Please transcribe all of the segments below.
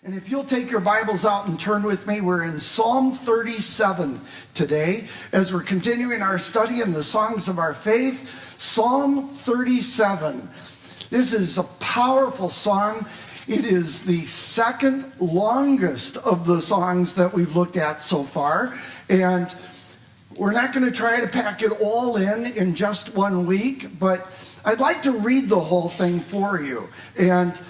And if you'll take your Bibles out and turn with me, we're in Psalm 37 today as we're continuing our study in the songs of our faith. Psalm 37. This is a powerful song. It is the second longest of the songs that we've looked at so far. And we're not going to try to pack it all in just 1 week, but I'd like to read the whole thing for you. And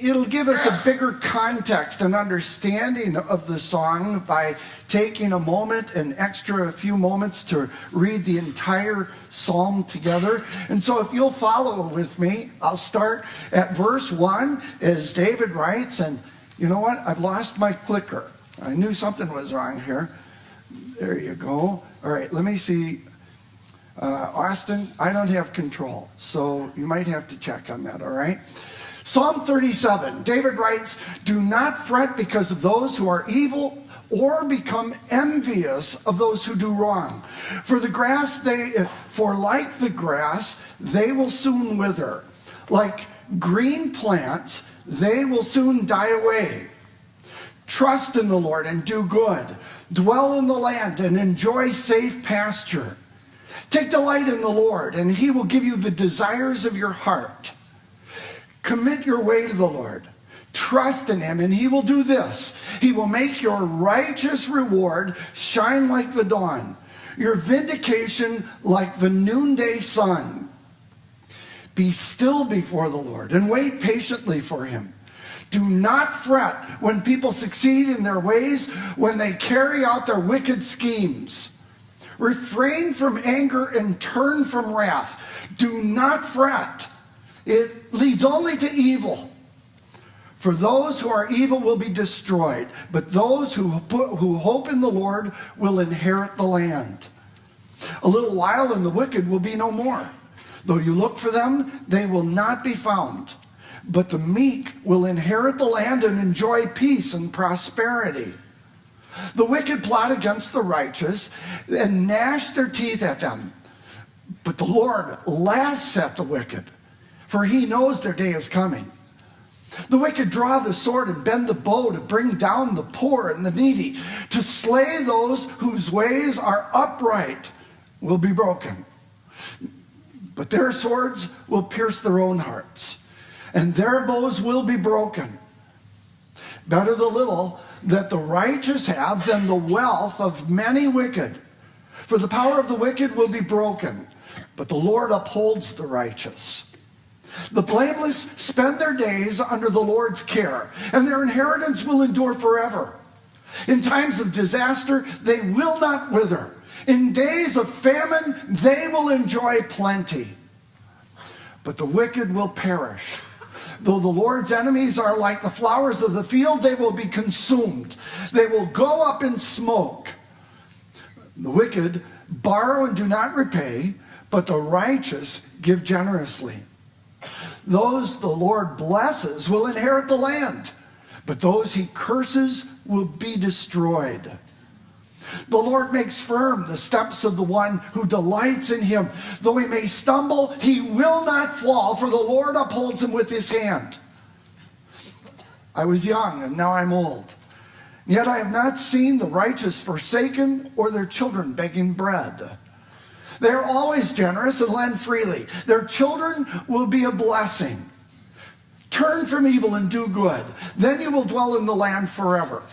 it'll give us a bigger context and understanding of the song by taking a moment, an extra few moments to read the entire psalm together. And so if you'll follow with me, I'll start at verse 1 as David writes. And you know what? I've lost my clicker. I knew something was wrong here. There you go. All right, let me see. Austin, I don't have control, so you might have to check on that, all right? Psalm 37, David writes, "Do not fret because of those who are evil, or become envious of those who do wrong. For like the grass, they will soon wither. Like green plants, they will soon die away. Trust in the Lord and do good. Dwell in the land and enjoy safe pasture. Take delight in the Lord, and he will give you the desires of your heart. Commit your way to the Lord. Trust in him, and he will do this. He will make your righteous reward shine like the dawn, your vindication like the noonday sun. Be still before the Lord and wait patiently for him. Do not fret when people succeed in their ways, when they carry out their wicked schemes. Refrain from anger and turn from wrath. Do not fret. It leads only to evil. For those who are evil will be destroyed, but those who hope in the Lord will inherit the land. A little while and the wicked will be no more. Though you look for them, they will not be found. But the meek will inherit the land and enjoy peace and prosperity. The wicked plot against the righteous and gnash their teeth at them. But the Lord laughs at the wicked, for he knows their day is coming. The wicked draw the sword and bend the bow to bring down the poor and the needy. To slay those whose ways are upright will be broken. But their swords will pierce their own hearts, and their bows will be broken. Better the little that the righteous have than the wealth of many wicked. For the power of the wicked will be broken, but the Lord upholds the righteous. The blameless spend their days under the Lord's care, and their inheritance will endure forever. In times of disaster, they will not wither. In days of famine, they will enjoy plenty. But the wicked will perish. Though the Lord's enemies are like the flowers of the field, they will be consumed. They will go up in smoke. The wicked borrow and do not repay, but the righteous give generously. Those the Lord blesses will inherit the land, but those he curses will be destroyed. The Lord makes firm the steps of the one who delights in him. Though he may stumble, he will not fall, for the Lord upholds him with his hand. I was young, and now I'm old. Yet I have not seen the righteous forsaken or their children begging bread. They are always generous and lend freely. Their children will be a blessing. Turn from evil and do good. Then you will dwell in the land forever.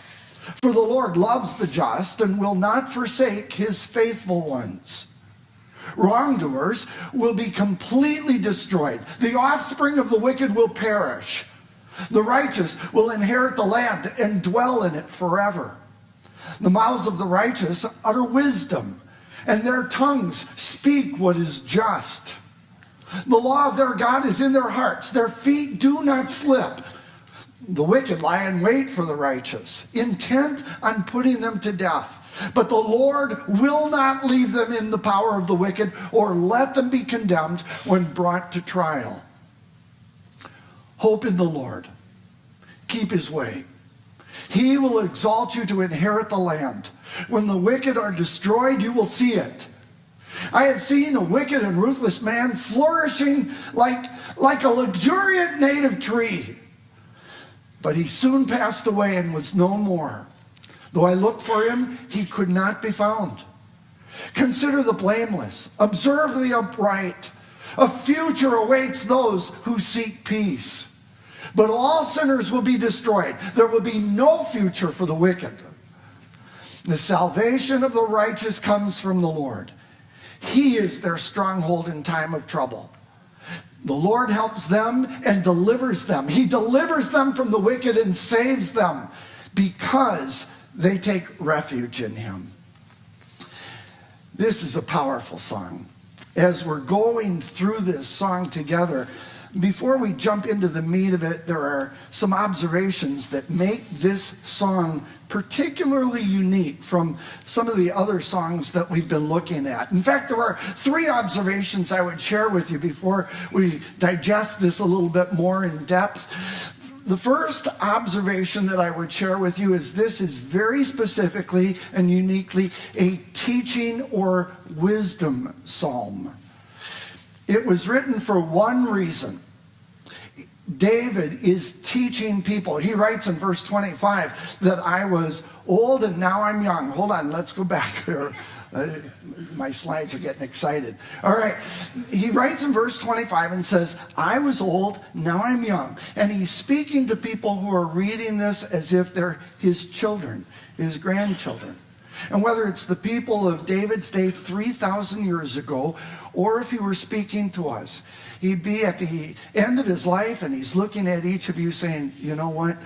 For the Lord loves the just and will not forsake his faithful ones. Wrongdoers will be completely destroyed. The offspring of the wicked will perish. The righteous will inherit the land and dwell in it forever. The mouths of the righteous utter wisdom, and their tongues speak what is just. The law of their God is in their hearts. Their feet do not slip. The wicked lie in wait for the righteous, intent on putting them to death. But the Lord will not leave them in the power of the wicked, or let them be condemned when brought to trial. Hope in the Lord. Keep his way. He will exalt you to inherit the land. When the wicked are destroyed, you will see it. I have seen a wicked and ruthless man flourishing like a luxuriant native tree. But he soon passed away and was no more. Though I looked for him, he could not be found. Consider the blameless. Observe the upright. A future awaits those who seek peace. But all sinners will be destroyed. There will be no future for the wicked. The salvation of the righteous comes from the Lord. He is their stronghold in time of trouble. The Lord helps them and delivers them. He delivers them from the wicked and saves them because they take refuge in him. This is a powerful song. As we're going through this song together, before we jump into the meat of it, there are some observations that make this song particularly unique from some of the other songs that we've been looking at. In fact, there are 3 observations I would share with you before we digest this a little bit more in depth. The first observation that I would share with you is this is very specifically and uniquely a teaching or wisdom psalm. It was written for one reason. David is teaching people. He writes in verse 25 that I was old and now I'm young. Hold on, let's go back here. My slides are getting excited. All right. He writes in verse 25 and says, I was old, now I'm young. And he's speaking to people who are reading this as if they're his children, his grandchildren. And whether it's the people of David's day 3,000 years ago, or if he were speaking to us, he'd be at the end of his life and he's looking at each of you saying, you know what?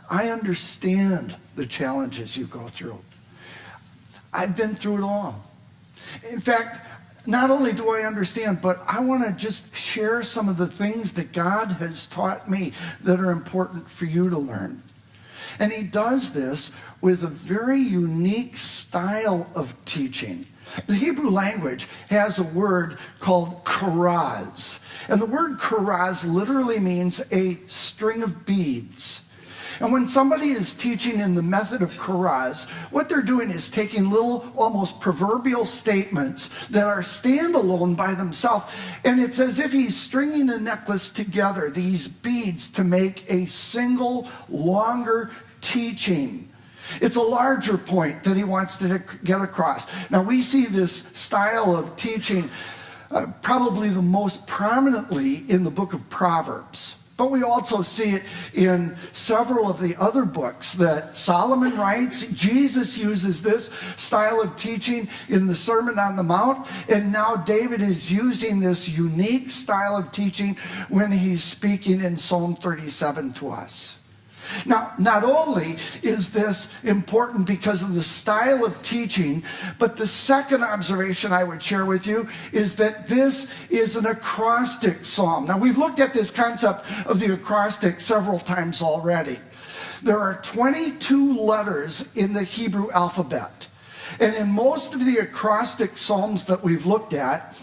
I understand the challenges you go through. I've been through it all. In fact, not only do I understand, but I want to just share some of the things that God has taught me that are important for you to learn. And he does this with a very unique style of teaching. The Hebrew language has a word called karaz. And the word karaz literally means a string of beads. And when somebody is teaching in the method of karaz, what they're doing is taking little, almost proverbial statements that are standalone by themselves. And it's as if he's stringing a necklace together, these beads, to make a single, longer teaching. It's a larger point that he wants to get across. Now, we see this style of teaching probably the most prominently in the book of Proverbs. But we also see it in several of the other books that Solomon writes. Jesus uses this style of teaching in the Sermon on the Mount. And now David is using this unique style of teaching when he's speaking in Psalm 37 to us. Now, not only is this important because of the style of teaching, but the second observation I would share with you is that this is an acrostic psalm. Now, we've looked at this concept of the acrostic several times already. There are 22 letters in the Hebrew alphabet. And in most of the acrostic psalms that we've looked at,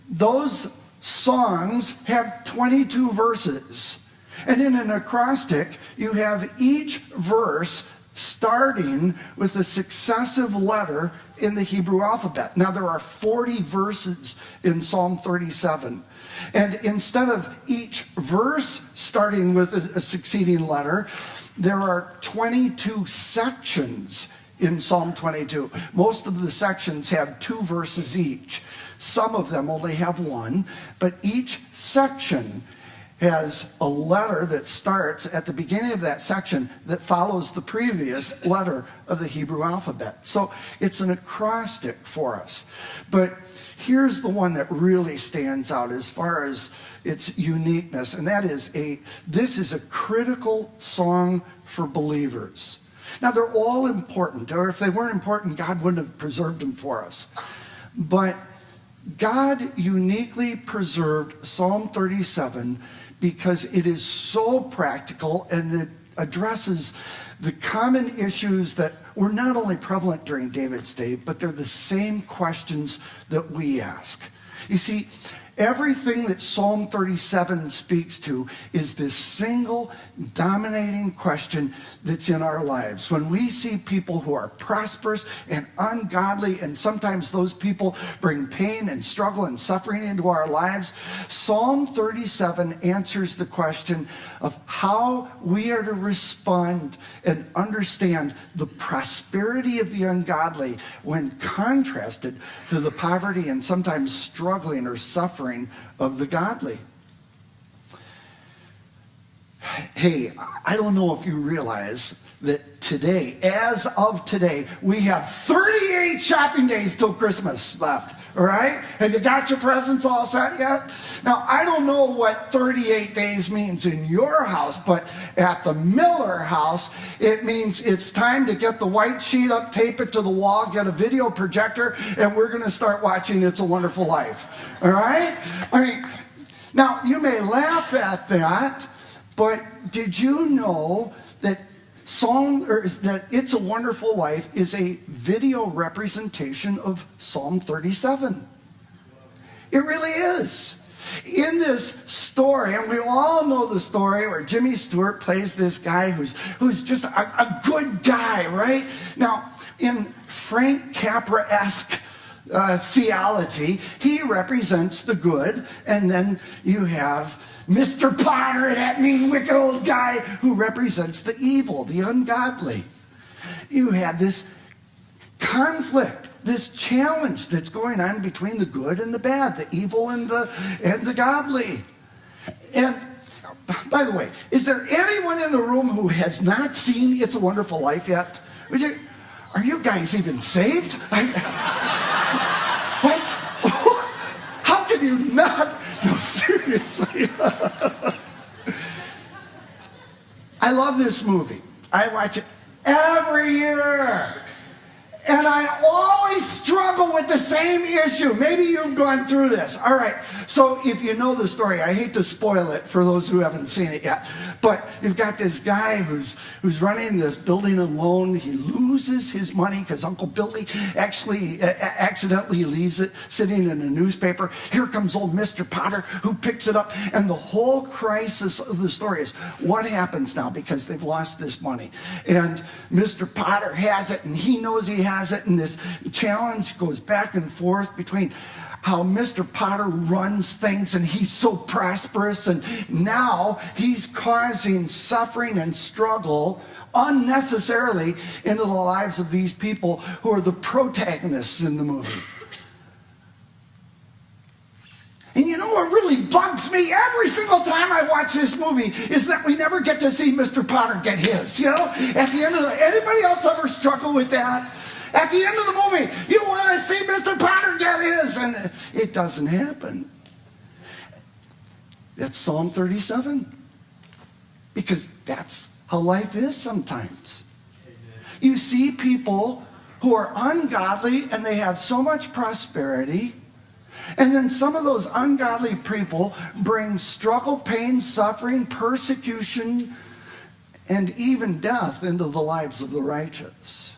those songs have 22 verses. And in an acrostic, you have each verse starting with a successive letter in the Hebrew alphabet. Now, there are 40 verses in Psalm 37. And instead of each verse starting with a succeeding letter, there are 22 sections in Psalm 22. Most of the sections have 2 verses each. Some of them only have 1, but each section has a letter that starts at the beginning of that section that follows the previous letter of the Hebrew alphabet. So it's an acrostic for us. But here's the one that really stands out as far as its uniqueness, and that is this is a critical song for believers. Now, they're all important, or if they weren't important, God wouldn't have preserved them for us. But God uniquely preserved Psalm 37 because it is so practical and it addresses the common issues that were not only prevalent during David's day, but they're the same questions that we ask. You see, Everything that Psalm 37 speaks to is this single dominating question that's in our lives. When we see people who are prosperous and ungodly, and sometimes those people bring pain and struggle and suffering into our lives, Psalm 37 answers the question of how we are to respond and understand the prosperity of the ungodly when contrasted to the poverty and sometimes struggling or suffering of the godly. Hey, I don't know if you realize that today, as of today, we have 38 shopping days till Christmas left. All right? Have you got your presents all set yet? Now, I don't know what 38 days means in your house, but at the Miller house, it means it's time to get the white sheet up, tape it to the wall, get a video projector, and we're going to start watching It's a Wonderful Life. All right? I mean, now, you may laugh at that, but did you know that that It's a Wonderful Life is a video representation of Psalm 37? It really is. In this story, and we all know the story where Jimmy Stewart plays this guy who's just a good guy, right? Now, in Frank Capra-esque theology, he represents the good, and then you have Mr. Potter, that mean, wicked old guy who represents the evil, the ungodly. You have this conflict, this challenge that's going on between the good and the bad, the evil and the godly. And by the way, is there anyone in the room who has not seen It's a Wonderful Life yet? Are you guys even saved? How can you not? No, seriously. I love this movie. I watch it every year. And I always struggle with the same issue. Maybe you've gone through this. All right. So if you know the story, I hate to spoil it for those who haven't seen it yet. But you've got this guy who's running this building alone. He loses his money because Uncle Billy actually accidentally leaves it sitting in a newspaper. Here comes old Mr. Potter who picks it up. And the whole crisis of the story is what happens now because they've lost this money. And Mr. Potter has it and he knows he has it, and this challenge goes back and forth between how Mr. Potter runs things and he's so prosperous, and now he's causing suffering and struggle unnecessarily into the lives of these people who are the protagonists in the movie. And you know what really bugs me every single time I watch this movie is that we never get to see Mr. Potter get his. You know, at the end of anybody else ever struggle with that? At the end of the movie, you want to see Mr. Potter get his, and it doesn't happen. That's Psalm 37. Because that's how life is sometimes. Amen. You see people who are ungodly and they have so much prosperity, and then some of those ungodly people bring struggle, pain, suffering, persecution, and even death into the lives of the righteous.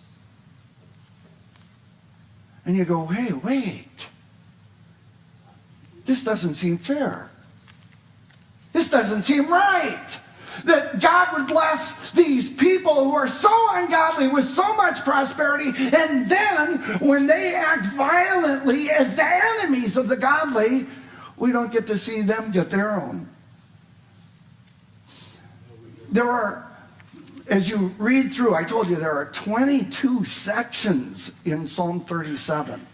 And you go, hey, wait. This doesn't seem fair. This doesn't seem right. That God would bless these people who are so ungodly with so much prosperity, and then when they act violently as the enemies of the godly, we don't get to see them get their own. There are, as you read through, I told you there are 22 sections in Psalm 37.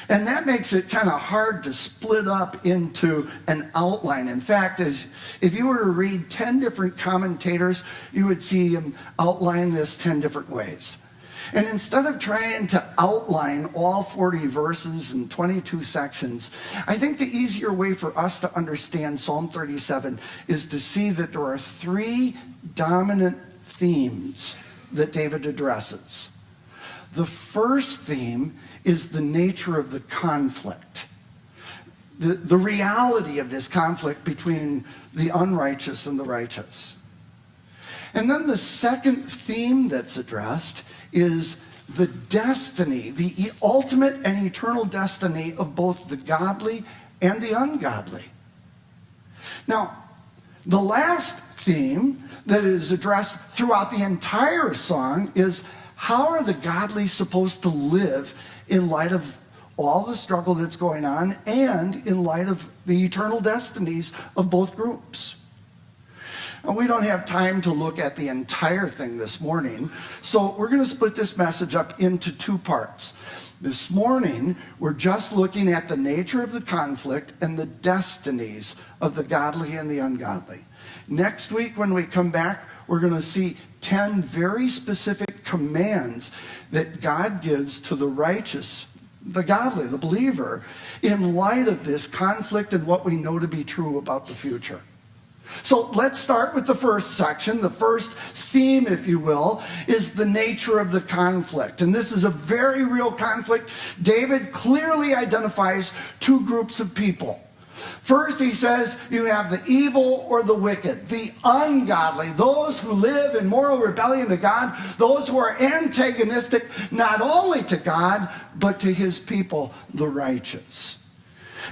And that makes it kind of hard to split up into an outline. In fact, if you were to read 10 different commentators, you would see them outline this 10 different ways. And instead of trying to outline all 40 verses and 22 sections, I think the easier way for us to understand Psalm 37 is to see that there are three dominant themes that David addresses. The first theme is the nature of the conflict, the reality of this conflict between the unrighteous and the righteous. And then the second theme that's addressed is the destiny, the ultimate and eternal destiny of both the godly and the ungodly. Now, the last theme that is addressed throughout the entire song is, how are the godly supposed to live in light of all the struggle that's going on and in light of the eternal destinies of both groups? And we don't have time to look at the entire thing this morning, so we're going to split this message up into two parts. This morning, we're just looking at the nature of the conflict and the destinies of the godly and the ungodly. Next week, when we come back, we're going to see 10 very specific commands that God gives to the righteous, the godly, the believer, in light of this conflict and what we know to be true about the future. So let's start with the first section. The first theme, if you will, is the nature of the conflict. And this is a very real conflict. David clearly identifies two groups of people. First, he says you have the evil or the wicked, the ungodly, those who live in moral rebellion to God, those who are antagonistic not only to God, but to his people, the righteous.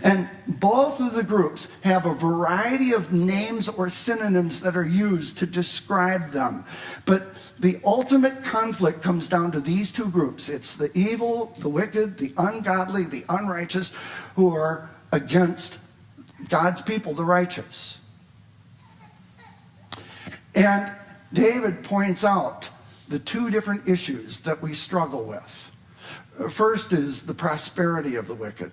And both of the groups have a variety of names or synonyms that are used to describe them. But the ultimate conflict comes down to these two groups. It's the evil, the wicked, the ungodly, the unrighteous, who are against God's people, the righteous. And David points out the two different issues that we struggle with. First is the prosperity of the wicked.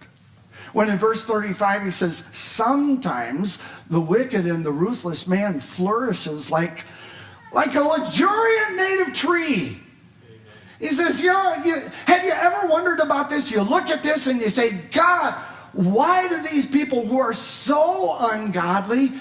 When in verse 35 he says, sometimes the wicked and the ruthless man flourishes like a luxuriant native tree. He says, have you ever wondered about this? You look at this and you say, God, why do these people who are so ungodly,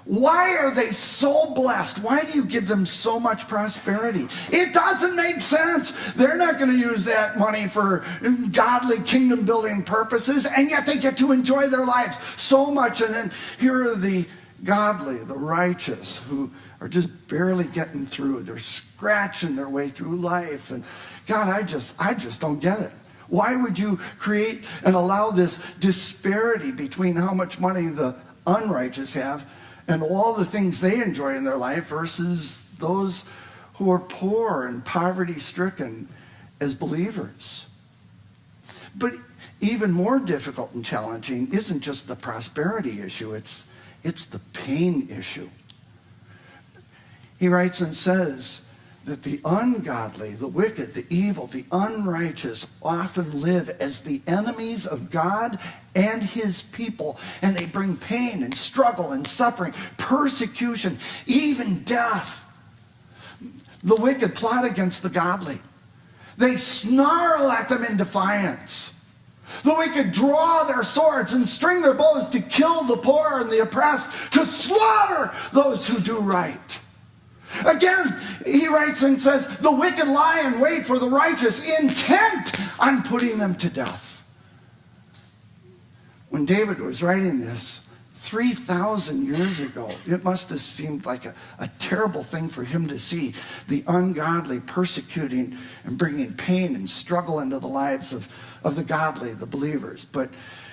why are they so blessed? Why do you give them so much prosperity? It doesn't make sense. They're not going to use that money for godly kingdom building purposes, and yet they get to enjoy their lives so much. And then here are the godly, the righteous, who are just barely getting through. They're scratching their way through life. And God, I just don't get it. Why would you create and allow this disparity between how much money the unrighteous have and all the things they enjoy in their life versus those who are poor and poverty-stricken as believers? But even more difficult and challenging isn't just the prosperity issue, it's the pain issue. He writes and says that the ungodly, the wicked, the evil, the unrighteous often live as the enemies of God and his people. And they bring pain and struggle and suffering, persecution, even death. The wicked plot against the godly. They snarl at them in defiance. The wicked draw their swords and string their bows to kill the poor and the oppressed, to slaughter those who do right. Again, he writes and says, the wicked lie in wait for the righteous, intent on putting them to death. When David was writing this 3,000 years ago, it must have seemed like a terrible thing for him to see the ungodly persecuting and bringing pain and struggle into the lives of the godly, the believers. But,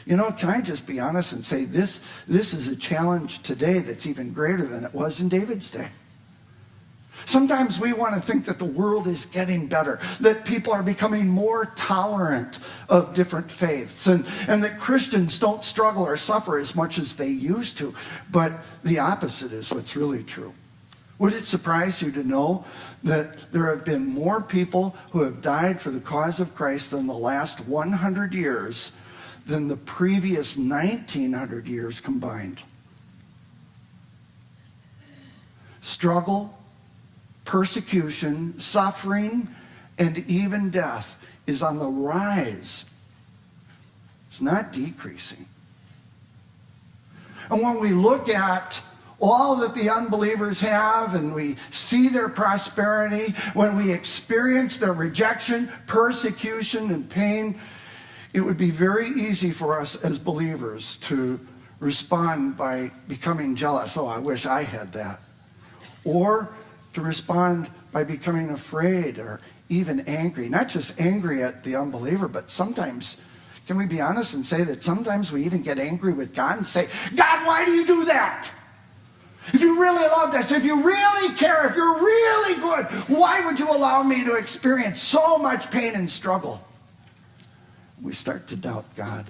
can I just be honest and say this is a challenge today that's even greater than it was in David's day. Sometimes we want to think that the world is getting better, that people are becoming more tolerant of different faiths, and that Christians don't struggle or suffer as much as they used to. But the opposite is what's really true. Would it surprise you to know that there have been more people who have died for the cause of Christ in the last 100 years than the previous 1,900 years combined? Struggle, persecution, suffering, and even death is on the rise. It's not decreasing. And when we look at all that the unbelievers have and we see their prosperity, when we experience their rejection, persecution, and pain, it would be very easy for us as believers to respond by becoming jealous. Oh, I wish I had that. Or to respond by becoming afraid or even angry. Not just angry at the unbeliever, but sometimes Can we be honest and say that sometimes we even get angry with God and say, God, why do you do that? If you really loved us, if you really care, if you're really good, why would you allow me to experience so much pain and struggle? We start to doubt God.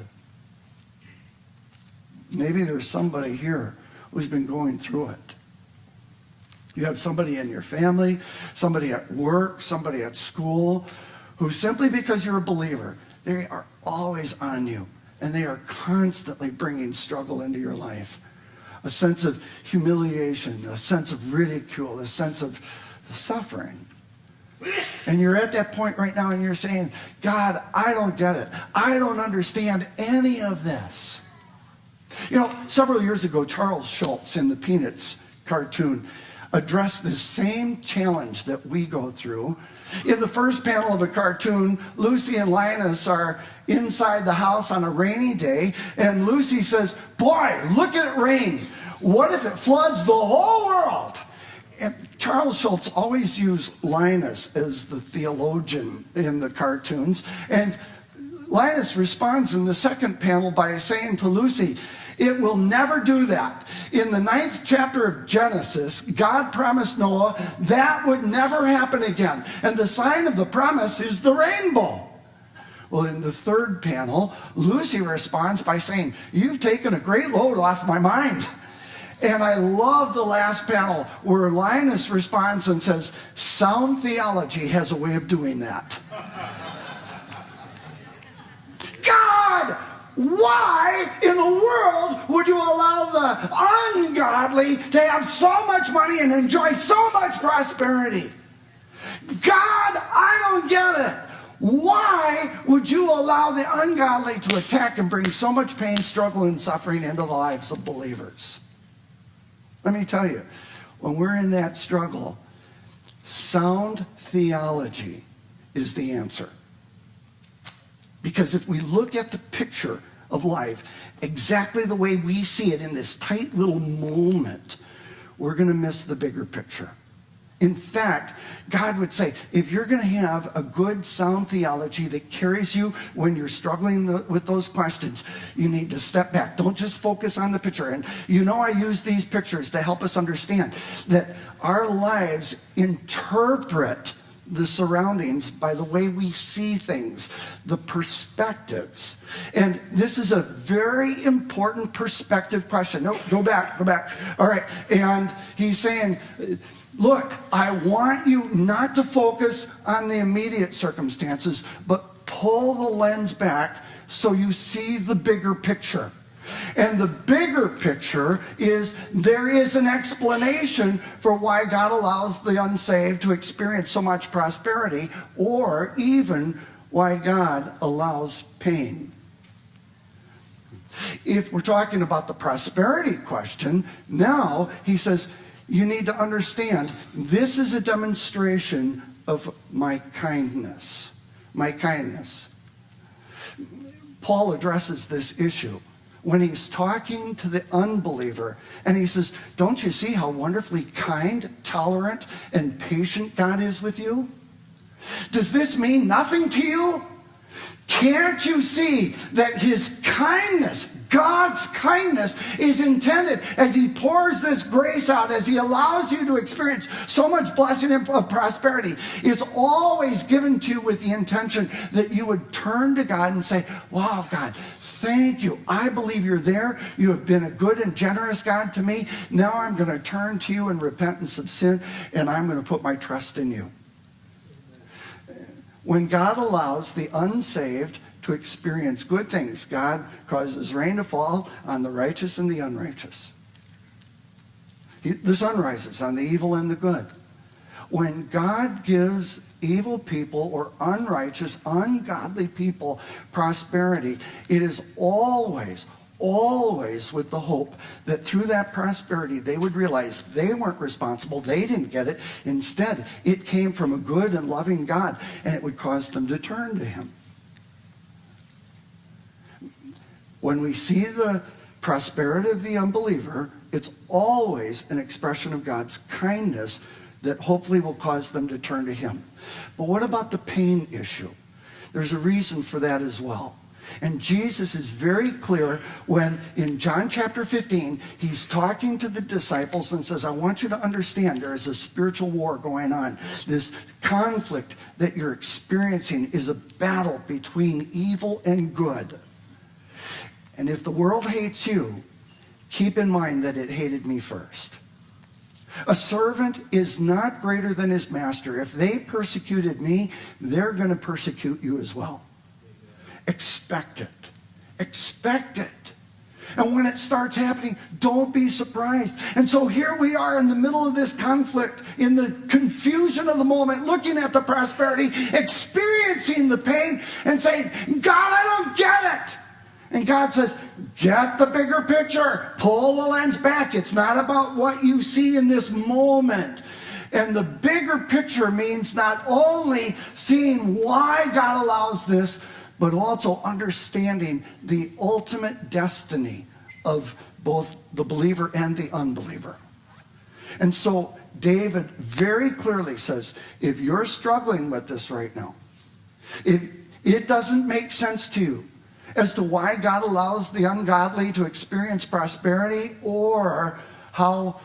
Maybe there's somebody here who's been going through it. You have somebody in your family, somebody at work, somebody at school, who simply because you're a believer, they are always on you, and they are constantly bringing struggle into your life. A sense of humiliation, a sense of ridicule, a sense of suffering. And you're at that point right now and you're saying, God, I don't get it. I don't understand any of this. You know, several years ago, Charles Schulz in the Peanuts cartoon addressed this same challenge that we go through. In the first panel of the cartoon, Lucy and Linus are inside the house on a rainy day, and Lucy says, boy, look at it rain. What if it floods the whole world? And Charles Schulz always used Linus as the theologian in the cartoons. And Linus responds in the second panel by saying to Lucy, it will never do that. In the 9th chapter of Genesis, God promised Noah that would never happen again. And the sign of the promise is the rainbow. Well, in the third panel, Lucy responds by saying, you've taken a great load off my mind. And I love the last panel where Linus responds and says, sound theology has a way of doing that. God, why in the world would you allow the ungodly to have so much money and enjoy so much prosperity? God, I don't get it. Why would you allow the ungodly to attack and bring so much pain, struggle, and suffering into the lives of believers? Let me tell you, when we're in that struggle, sound theology is the answer. Because if we look at the picture of life exactly the way we see it in this tight little moment, we're going to miss the bigger picture. In fact, God would say, if you're going to have a good, sound theology that carries you when you're struggling with those questions, you need to step back. Don't just focus on the picture. And you know I use these pictures to help us understand that our lives interpret the surroundings by the way we see things, the perspectives. And this is a very important perspective question. No, go back. All right. And he's saying, look, I want you not to focus on the immediate circumstances, but pull the lens back so you see the bigger picture. And the bigger picture is there is an explanation for why God allows the unsaved to experience so much prosperity, or even why God allows pain. If we're talking about the prosperity question, now he says, you need to understand, this is a demonstration of my kindness. My kindness. Paul addresses this issue when he's talking to the unbeliever, and he says, don't you see how wonderfully kind, tolerant, and patient God is with you? Does this mean nothing to you? Can't you see that his kindness, God's kindness, is intended as he pours this grace out, as he allows you to experience so much blessing and prosperity? It's always given to you with the intention that you would turn to God and say, wow, God, thank you. I believe you're there. You have been a good and generous God to me. Now I'm going to turn to you in repentance of sin, and I'm going to put my trust in you. When God allows the unsaved to experience good things, God causes rain to fall on the righteous and the unrighteous. The sun rises on the evil and the good. When God gives evil people or unrighteous, ungodly people prosperity, it is always with the hope that through that prosperity they would realize they weren't responsible, they didn't get it. Instead, it came from a good and loving God, and it would cause them to turn to him. When we see the prosperity of the unbeliever, it's always an expression of God's kindness that hopefully will cause them to turn to him. But what about the pain issue? There's a reason for that as well. And Jesus is very clear when in John chapter 15, he's talking to the disciples and says, I want you to understand there is a spiritual war going on. This conflict that you're experiencing is a battle between evil and good. And if the world hates you, keep in mind that it hated me first. A servant is not greater than his master. If they persecuted me, they're going to persecute you as well. Expect it. Expect it. And when it starts happening, don't be surprised. And so here we are in the middle of this conflict, in the confusion of the moment, looking at the prosperity, experiencing the pain, and saying, God, I don't get it. And God says, get the bigger picture. Pull the lens back. It's not about what you see in this moment. And the bigger picture means not only seeing why God allows this, but also understanding the ultimate destiny of both the believer and the unbeliever. And so David very clearly says, if you're struggling with this right now, if it doesn't make sense to you as to why God allows the ungodly to experience prosperity or how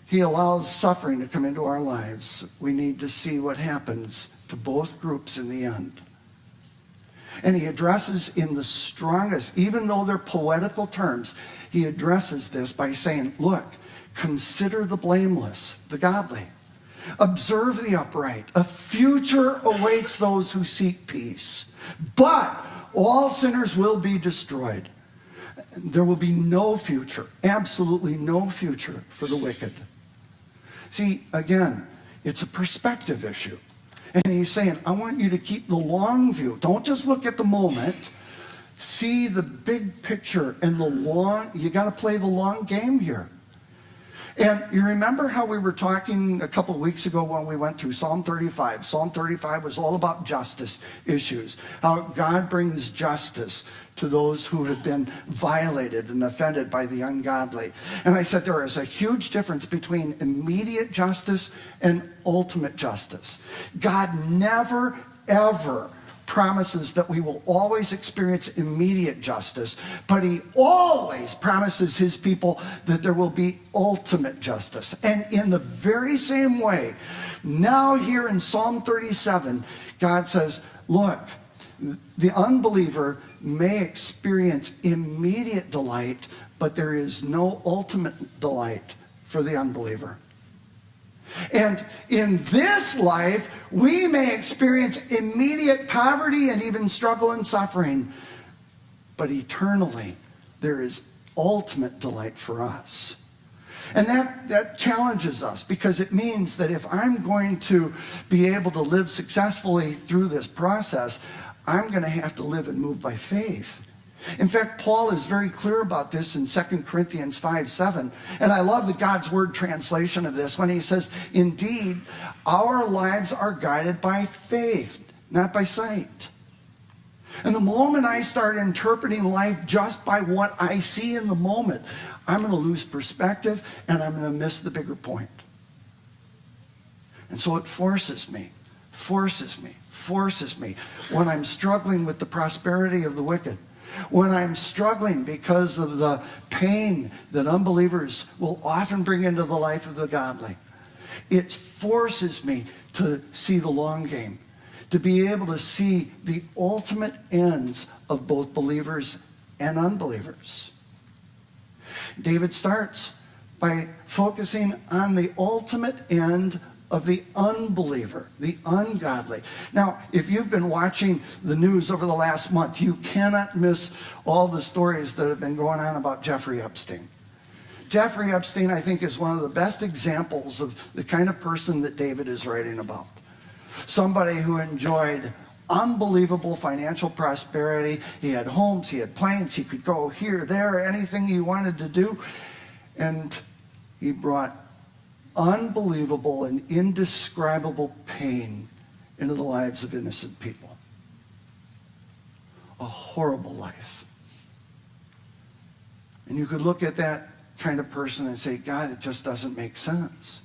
he allows suffering to come into our lives, we need to see what happens to both groups in the end. And he addresses in the strongest, even though they're poetical terms, he addresses this by saying, look, consider the blameless, the godly. Observe the upright. A future awaits those who seek peace. But all sinners will be destroyed. There will be no future, absolutely no future for the wicked. See, again, it's a perspective issue. And he's saying, I want you to keep the long view. Don't just look at the moment. See the big picture and the long, you got to play the long game here. And you remember how we were talking a couple of weeks ago when we went through Psalm 35. Psalm 35 was all about justice issues. How God brings justice to those who have been violated and offended by the ungodly. And I said there is a huge difference between immediate justice and ultimate justice. God never, ever promises that we will always experience immediate justice, but he always promises his people that there will be ultimate justice. And in the very same way, now here in Psalm 37, God says, look, the unbeliever may experience immediate delight, but there is no ultimate delight for the unbeliever. And in this life, we may experience immediate poverty and even struggle and suffering. But eternally, there is ultimate delight for us. And that challenges us, because it means that if I'm going to be able to live successfully through this process, I'm going to have to live and move by faith. In fact, Paul is very clear about this in 2 Corinthians 5:7. And I love the God's Word translation of this when he says, indeed, our lives are guided by faith, not by sight. And the moment I start interpreting life just by what I see in the moment, I'm going to lose perspective and I'm going to miss the bigger point. And so it forces me when I'm struggling with the prosperity of the wicked, when I'm struggling because of the pain that unbelievers will often bring into the life of the godly. It forces me to see the long game, to be able to see the ultimate ends of both believers and unbelievers. David starts by focusing on the ultimate end of the unbeliever, the ungodly. Now, if you've been watching the news over the last month, you cannot miss all the stories that have been going on about Jeffrey Epstein. Jeffrey Epstein, I think, is one of the best examples of the kind of person that David is writing about. Somebody who enjoyed unbelievable financial prosperity. He had homes, he had planes, he could go here, there, anything he wanted to do. And he brought unbelievable and indescribable pain into the lives of innocent people. A horrible life. And you could look at that kind of person and say, God, it just doesn't make sense.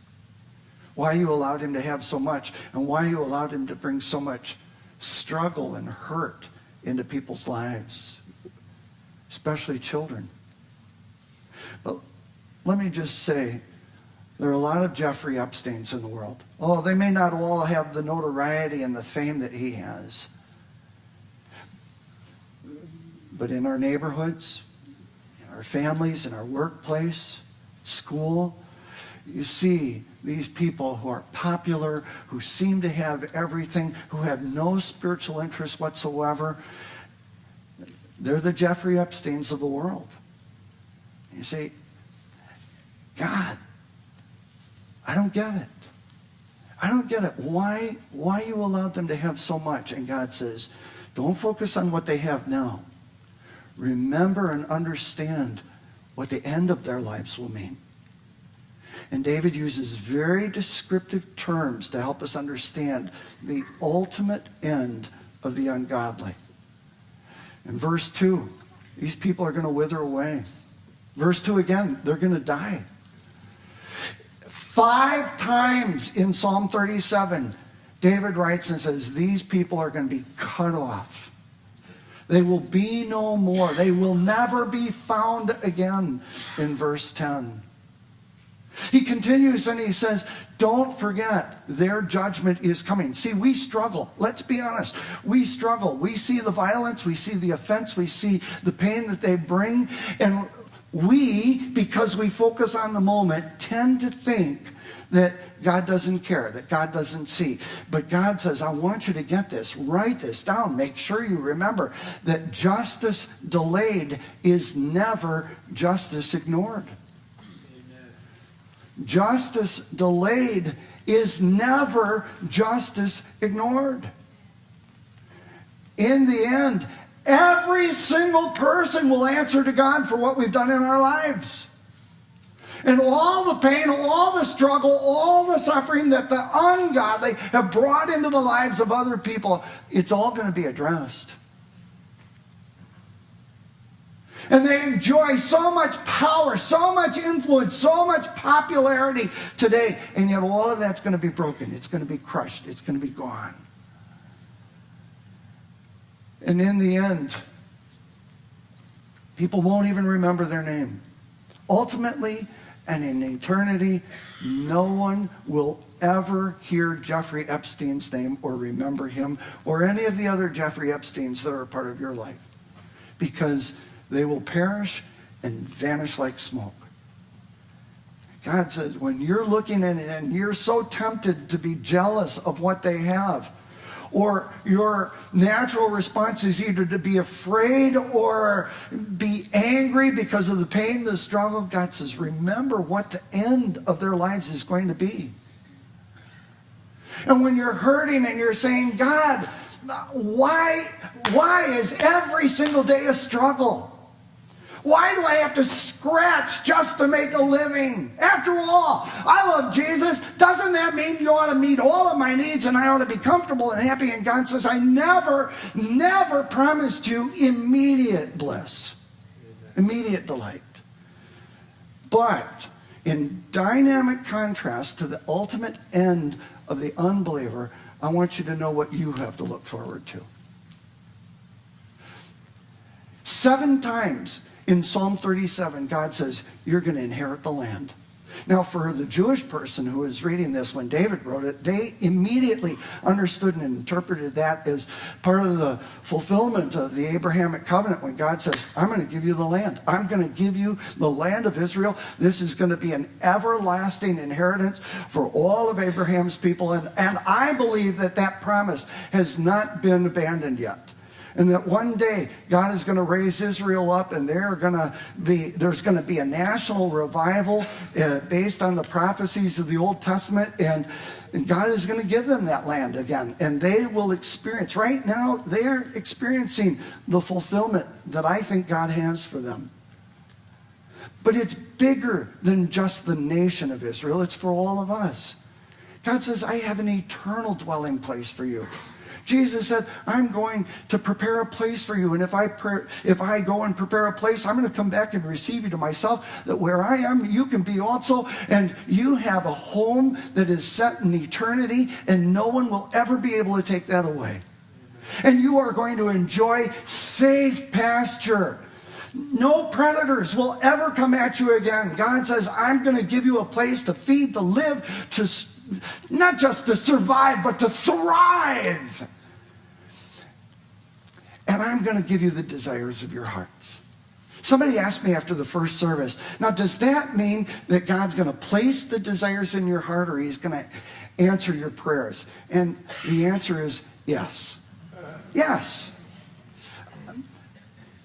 Why you allowed him to have so much, and why you allowed him to bring so much struggle and hurt into people's lives. especially children. But let me just say, there are a lot of Jeffrey Epsteins in the world. Oh, they may not all have the notoriety and the fame that he has. But in our neighborhoods, in our families, in our workplace, school, you see these people who are popular, who seem to have everything, who have no spiritual interest whatsoever. They're the Jeffrey Epsteins of the world. You say, God, I don't get it. I don't get it. Why you allowed them to have so much? And God says, don't focus on what they have now. Remember and understand what the end of their lives will mean. And David uses very descriptive terms to help us understand the ultimate end of the ungodly. In verse 2, these people are going to wither away. Verse 2 again, they're going to die. 5 times in Psalm 37, David writes and says, these people are going to be cut off. They will be no more. They will never be found again, in verse 10. He continues and he says, don't forget, their judgment is coming. See, we struggle. Let's be honest. We struggle. We see the violence. We see the offense. We see the pain that they bring. And we, because we focus on the moment, tend to think that God doesn't care, that God doesn't see. But God says, I want you to get this. Write this down. Make sure you remember that justice delayed is never justice ignored. Amen. Justice delayed is never justice ignored. In the end, every single person will answer to God for what we've done in our lives. And all the pain, all the struggle, all the suffering that the ungodly have brought into the lives of other people, it's all going to be addressed. And they enjoy so much power, so much influence, so much popularity today. And yet all of that's going to be broken. It's going to be crushed. It's going to be gone. And in the end, people won't even remember their name. Ultimately, and in eternity, no one will ever hear Jeffrey Epstein's name or remember him or any of the other Jeffrey Epsteins that are a part of your life, because they will perish and vanish like smoke. God says, when you're looking at it and you're so tempted to be jealous of what they have, or your natural response is either to be afraid or be angry because of the pain, the struggle, God says, remember what the end of their lives is going to be. And when you're hurting and you're saying, God, why is every single day a struggle? Why do I have to scratch just to make a living? After all, I love Jesus. Doesn't that mean you ought to meet all of my needs and I ought to be comfortable and happy? And God says, I never promised you immediate bliss, immediate delight. But in dynamic contrast to the ultimate end of the unbeliever, I want you to know what you have to look forward to. 7 times in Psalm 37, God says, you're going to inherit the land. Now, for the Jewish person who is reading this when David wrote it, they immediately understood and interpreted that as part of the fulfillment of the Abrahamic covenant when God says, I'm going to give you the land. I'm going to give you the land of Israel. This is going to be an everlasting inheritance for all of Abraham's people. And I believe that promise has not been abandoned yet. And that one day God is going to raise Israel up, and there's going to be a national revival based on the prophecies of the Old Testament, and God is going to give them that land again, and they will experience. Right now, they're experiencing the fulfillment that I think God has for them. But it's bigger than just the nation of Israel. It's for all of us. God says, I have an eternal dwelling place for you. Jesus said, I'm going to prepare a place for you. And if I go and prepare a place, I'm going to come back and receive you to myself, that where I am, you can be also. And you have a home that is set in eternity, and no one will ever be able to take that away. And you are going to enjoy safe pasture. No predators will ever come at you again. God says, I'm going to give you a place to feed, to live, to not just to survive, but to thrive. And I'm going to give you the desires of your hearts. Somebody asked me after the first service, now does that mean that God's going to place the desires in your heart, or he's going to answer your prayers? And the answer is yes. Yes.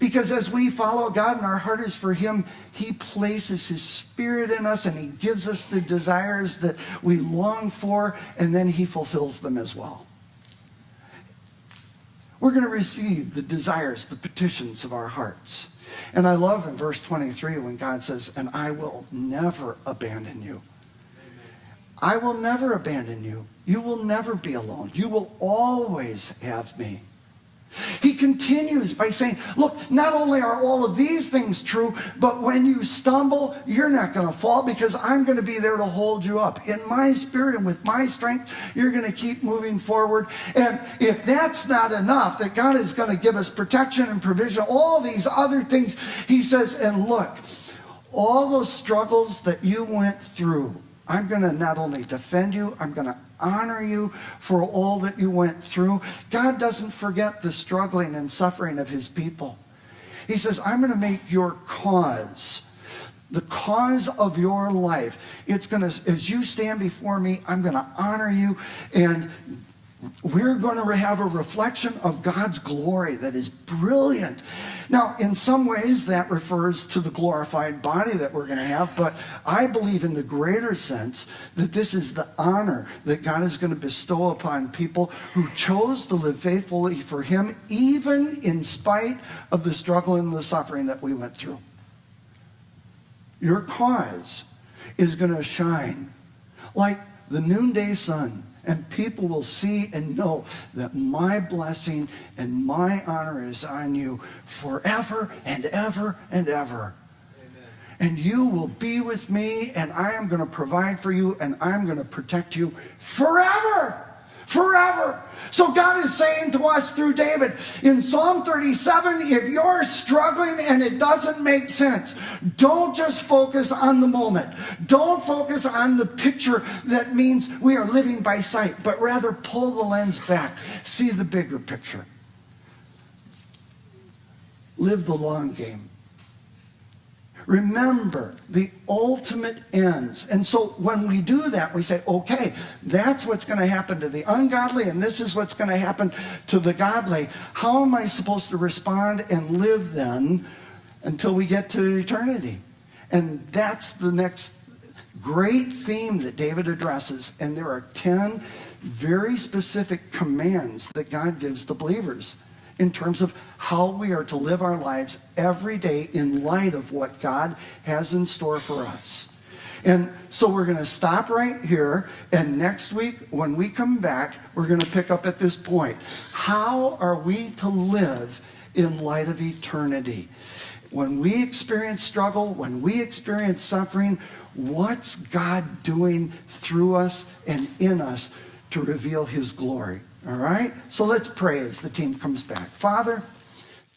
Because as we follow God and our heart is for him, he places his Spirit in us and he gives us the desires that we long for, and then he fulfills them as well. We're going to receive the desires, the petitions of our hearts. And I love in verse 23 when God says, and I will never abandon you. I will never abandon you. You will never be alone. You will always have me. He continues by saying, look, not only are all of these things true, but when you stumble, you're not going to fall, because I'm going to be there to hold you up. In my Spirit and with my strength, you're going to keep moving forward. And if that's not enough, that God is going to give us protection and provision, all these other things, he says, and look, all those struggles that you went through, I'm going to not only defend you, I'm going to honor you for all that you went through. God doesn't forget the struggling and suffering of his people. He says, I'm going to make your cause, the cause of your life, it's going to, as you stand before me, I'm going to honor you, and we're going to have a reflection of God's glory that is brilliant. Now, in some ways, that refers to the glorified body that we're going to have, but I believe in the greater sense that this is the honor that God is going to bestow upon people who chose to live faithfully for him, even in spite of the struggle and the suffering that we went through. Your cause is going to shine like the noonday sun. And people will see and know that my blessing and my honor is on you forever and ever and ever. Amen. And you will be with me, and I am going to provide for you, and I'm going to protect you forever. Forever. So God is saying to us through David in Psalm 37, if you're struggling and it doesn't make sense, don't just focus on the moment. Don't focus on the picture that means we are living by sight, but rather pull the lens back. See the bigger picture. Live the long game. Remember the ultimate ends. And so when we do that, we say, okay, that's what's going to happen to the ungodly, and this is what's going to happen to the godly. How am I supposed to respond and live then until we get to eternity? And that's the next great theme that David addresses. And there are 10 very specific commands that God gives to believers in terms of how we are to live our lives every day in light of what God has in store for us. And so we're going to stop right here, and next week when we come back, we're going to pick up at this point. How are we to live in light of eternity? When we experience struggle, when we experience suffering, what's God doing through us and in us to reveal his glory? All right? So let's pray as the team comes back. Father,